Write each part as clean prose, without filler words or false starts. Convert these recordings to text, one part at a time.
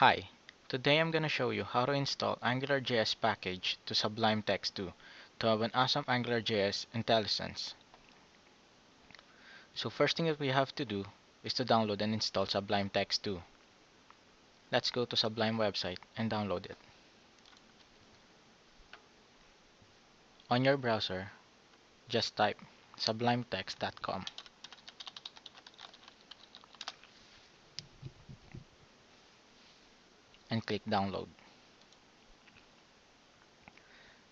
Hi, today I'm gonna show you how to install AngularJS package to Sublime Text 2 to have an awesome AngularJS IntelliSense. So first thing that we have to do is to download and install Sublime Text 2. Let's go to Sublime website and download it. On your browser, just type sublimetext.com and click download.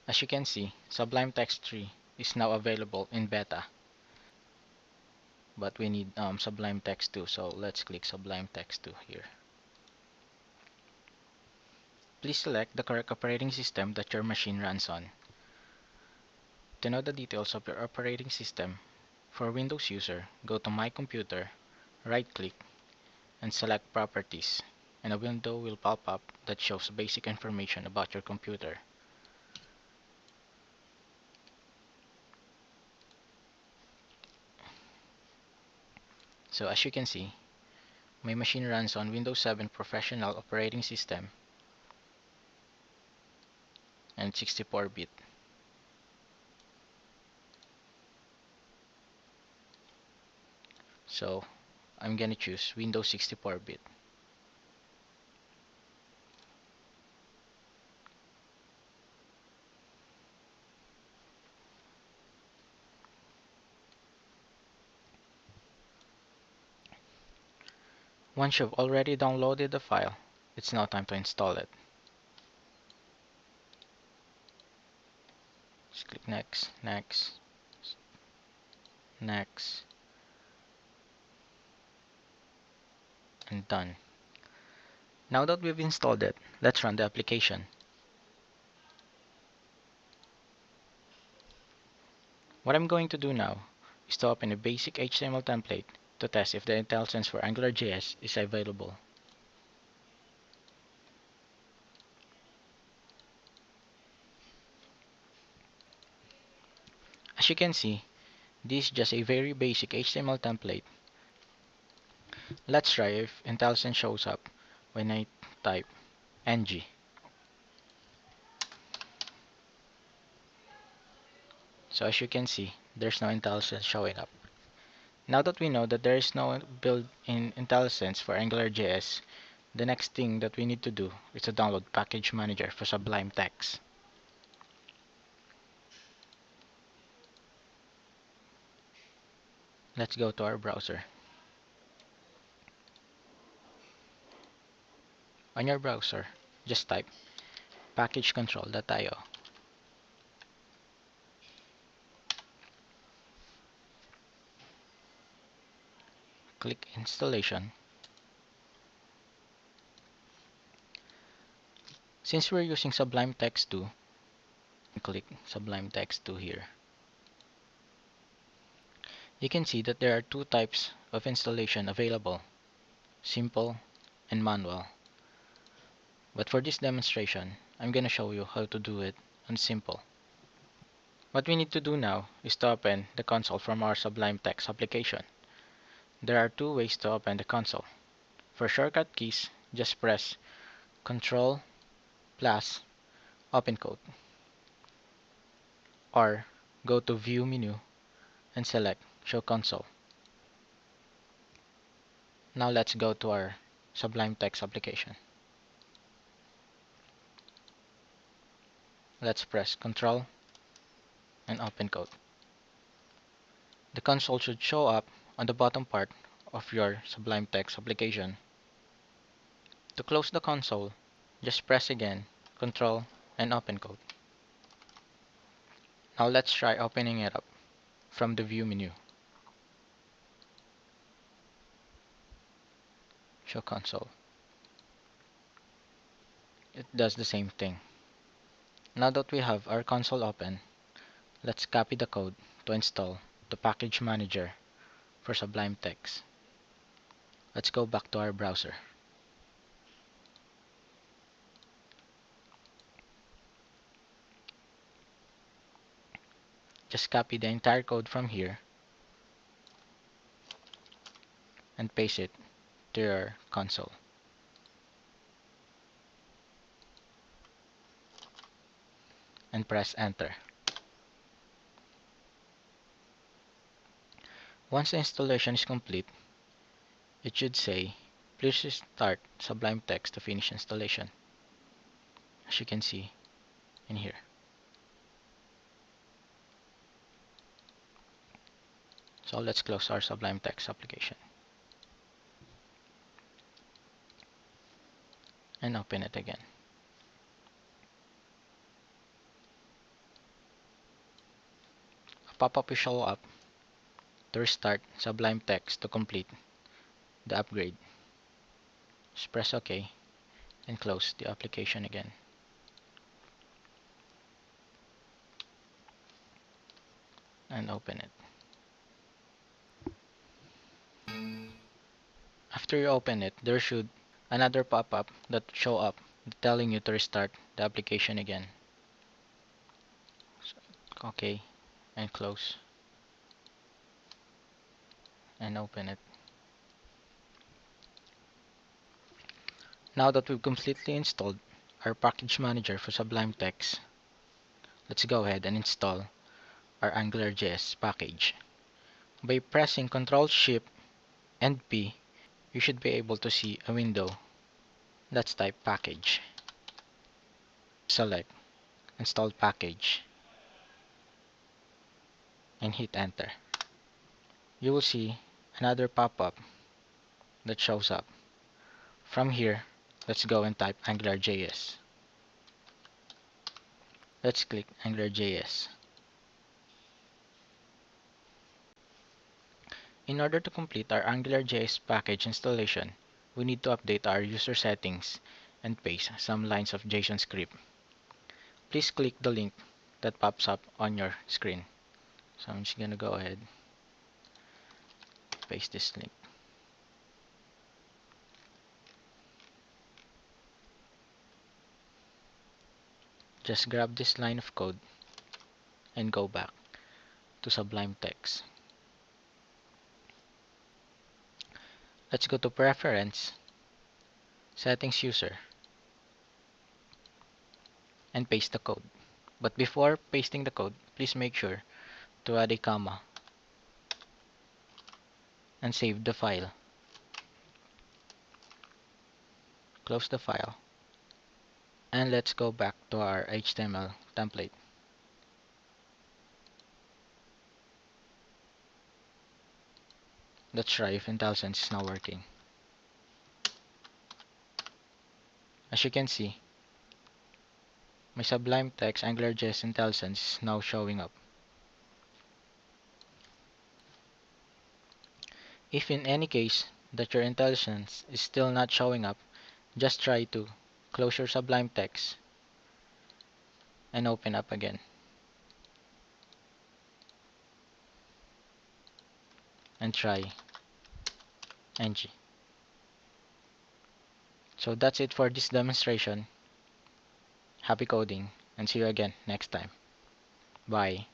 As you can see, Sublime Text 3 is now available in beta. But we need Sublime Text 2, so let's click Sublime Text 2 here. Please select the correct operating system that your machine runs on. To know the details of your operating system, for Windows user, go to My Computer, right-click, and select Properties, and a window will pop up that shows basic information about your computer. So as you can see, my machine runs on Windows 7 Professional operating system and 64-bit. So I'm gonna choose Windows 64-bit. Once you've already downloaded the file, it's now time to install it. Just click Next, Next, Next, and done. Now that we've installed it, let's run the application. What I'm going to do now is to open a basic HTML template to test if the IntelliSense for AngularJS is available. As you can see, this is just a very basic HTML template. Let's try if IntelliSense shows up when I type ng. So as you can see, there's no IntelliSense showing up. Now that we know that there is no built-in IntelliSense for AngularJS, the next thing that we need to do is to download Package Manager for Sublime Text. Let's go to our browser. On your browser, just type packagecontrol.io. Click Installation. Since we're using Sublime Text 2, click Sublime Text 2 here. You can see that there are two types of installation available, simple and manual. But for this demonstration, I'm gonna show you how to do it on simple. What we need to do now is to open the console from our Sublime Text application. There are two ways to open the console. For shortcut keys, just press Ctrl plus open code, or go to View menu and select Show Console. Now let's go to our Sublime Text application. Let's press Ctrl and open code. The console should show up on the bottom part of your Sublime Text application. To close the console, just press again Ctrl and open code. Now let's try opening it up from the View menu. Show Console. It does the same thing. Now that we have our console open, let's copy the code to install the package manager for Sublime Text. Let's go back to our browser. Just copy the entire code from here and paste it to your console. and press enter. Once the installation is complete, it should say, please restart Sublime Text to finish installation, as you can see in here. So let's close our Sublime Text application and open it again. A pop-up will show up to restart Sublime Text to complete the upgrade. Just press OK and close the application again. And open it. After you open it, there should another pop-up that show up telling you to restart the application again. So, OK and close and open it. Now that we've completely installed our package manager for Sublime Text, let's go ahead and install our AngularJS package. By pressing Ctrl Shift and P, you should be able to see a window that's type package. Select install package and hit enter. You will see another pop-up that shows up. From here, let's go and type AngularJS. Let's click AngularJS. In order to complete our AngularJS package installation, we need to update our user settings and paste some lines of JSON script. Please click the link that pops up on your screen. So I'm just gonna go ahead, paste this link. Just grab this line of code and go back to Sublime Text. Let's go to Preference, Settings User, and paste the code. But before pasting the code, please make sure to add a comma and save the file. Close the file. And let's go back to our HTML template. Let's try if IntelliSense is now working. As you can see, my Sublime Text AngularJS IntelliSense is now showing up. If in any case that your IntelliSense is still not showing up, just try to close your Sublime Text and open up again. And try ng. So that's it for this demonstration. Happy coding and see you again next time. Bye.